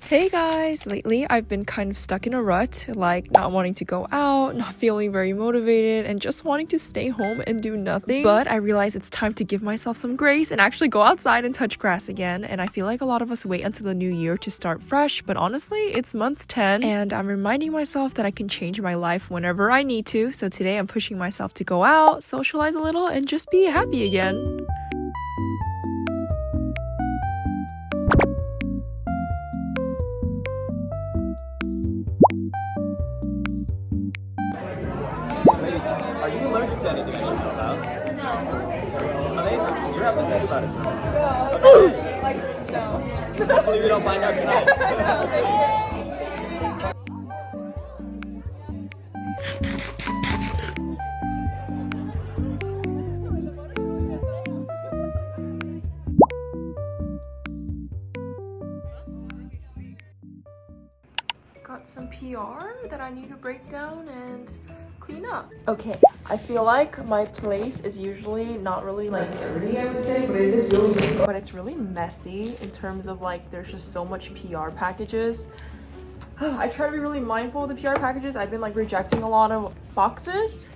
Hey guys! Lately, I've been kind of stuck in a rut, like not wanting to go out, not feeling very motivated, and just wanting to stay home and do nothing. But I realized it's time to give myself some grace and actually go outside and touch grass again. And I feel like a lot of us wait until the new year to start fresh, but honestly, it's month 10, and I'm reminding myself that I can change my life whenever I need to. So today, I'm pushing myself to go out, socialize a little, and just be happy again. Are you allergic to anything I should know about? No. Amazing. You have to think about it. Okay. Like, no. Hopefully we don't find out tonight. Got some PR that I need to break down and clean up. Okay, I feel like my place is usually not really like dirty, I would say, but it is really big. But it's really messy in terms of like there's just so much PR packages. I try to be really mindful of the PR packages. I've been like rejecting a lot of boxes.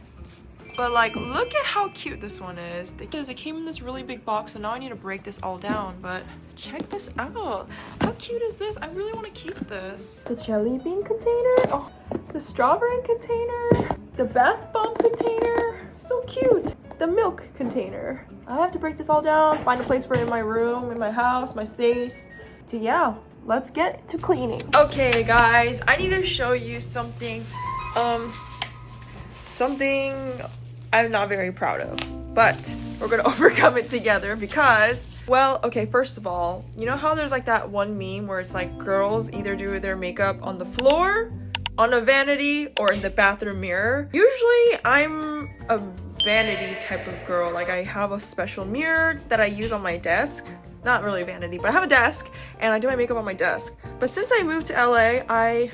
But like, look at how cute this one is. Because it came in this really big box, and now I need to break this all down. But check this out. How cute is this? I really want to keep this. The jelly bean container. Oh, the strawberry container. The bath bomb container. So cute. The milk container. I have to break this all down, find a place for it in my room, in my house, my space. So yeah, let's get to cleaning. Okay, guys, I need to show you something. Something I'm not very proud of, but we're gonna overcome it together because, well, okay, first of all, you know how there's like that one meme where it's like girls either do their makeup on the floor, on a vanity, or in the bathroom mirror? Usually I'm a vanity type of girl. Like, I have a special mirror that I use on my desk. Not really vanity, but I have a desk and I do my makeup on my desk. But since I moved to LA, I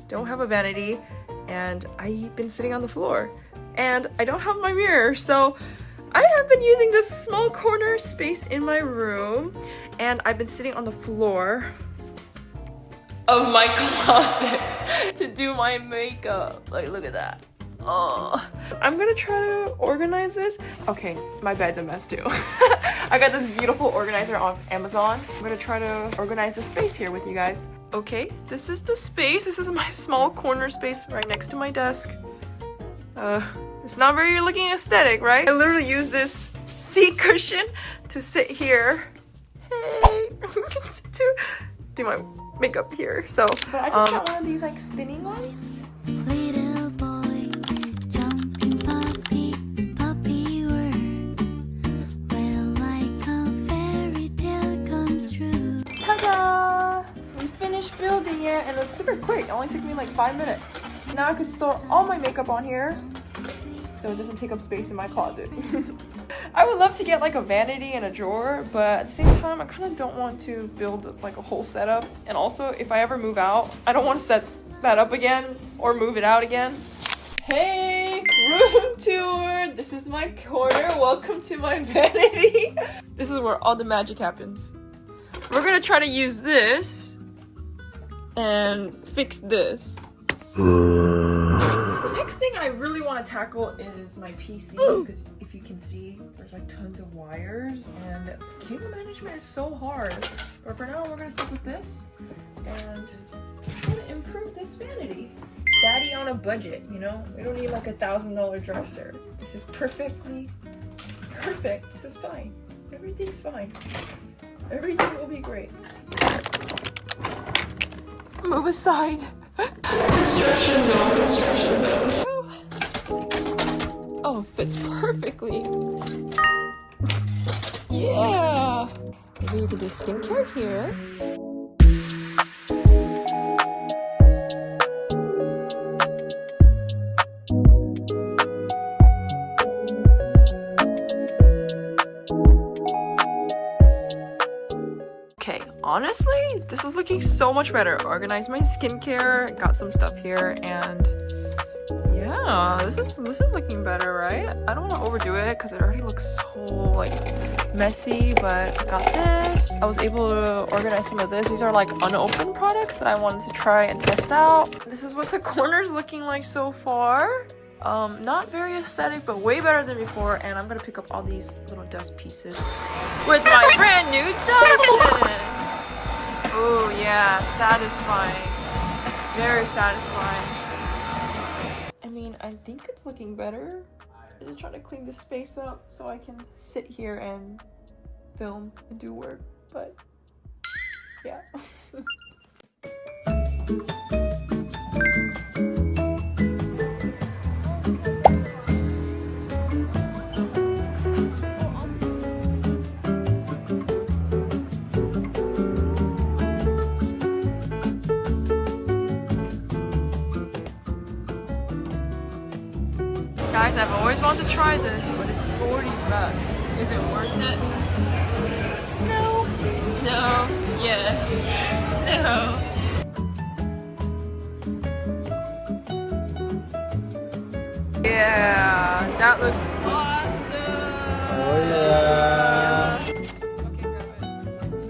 don't have a vanity and I've been sitting on the floor. And I don't have my mirror, so I have been using this small corner space in my room, and I've been sitting on the floor of my closet to do my makeup. Like, look at that. Oh, I'm gonna try to organize this. Okay, my bed's a mess too. I got this beautiful organizer on Amazon. I'm gonna try to organize the space here with you guys. Okay, this is the space. This is my small corner space right next to my desk. It's not very looking aesthetic, right? I literally use this seat cushion to sit here. Hey, to do my makeup here. So, but I just got one of these like spinning ones. Little boy, jumping puppy, puppy word. Well, like a fairy tale comes true. Ta-da! We finished building it, and it was super quick. It only took me like 5 minutes. Now I can store all my makeup on here, so it doesn't take up space in my closet. I would love to get like a vanity and a drawer, but at the same time, I kind of don't want to build like a whole setup. And also, if I ever move out, I don't want to set that up again or move it out again. Hey, room tour! This is my corner. Welcome to my vanity. This is where all the magic happens. We're gonna try to use this and fix this. The next thing I really want to tackle is my PC, because if you can see, there's like tons of wires and cable management is so hard. But for now, we're gonna stick with this and try to improve this vanity. Daddy on a budget, you know? We don't need like $1,000 dresser. This is perfectly perfect. This is fine. Everything's fine. Everything will be great. Move aside. Construction zone. Oh, fits perfectly. Yeah. Maybe we can do skincare here. Okay, honestly, this is looking so much better. Organized my skincare, got some stuff here, and yeah, this is looking better, right? I don't want to overdo it because it already looks so like messy, but I got this. I was able to organize some of this. These are like unopened products that I wanted to try and test out. This is what the corner's looking like so far. Not very aesthetic, but way better than before. And I'm gonna pick up all these little dust pieces with my brand new Dyson. Oh yeah, satisfying. Very satisfying. I mean, I think it's looking better. I'm just trying to clean this space up so I can sit here and film and do work, but yeah. Guys, I've always wanted to try this, but it's 40 bucks. Is it worth it? No. No. Yes. No. Yeah, that looks awesome. Oh yeah. Okay, grab it.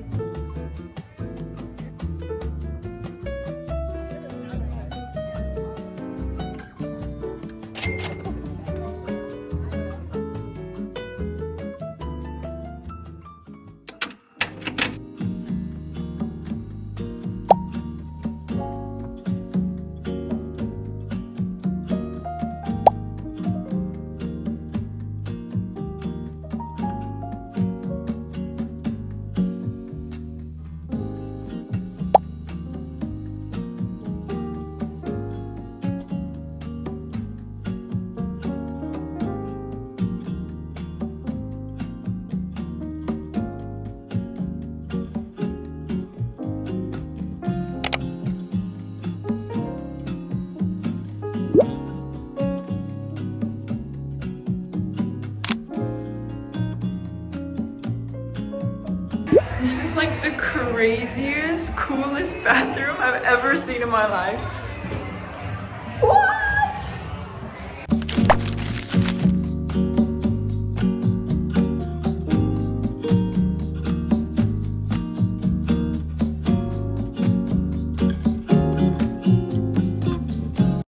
This is like the craziest, coolest bathroom I've ever seen in my life.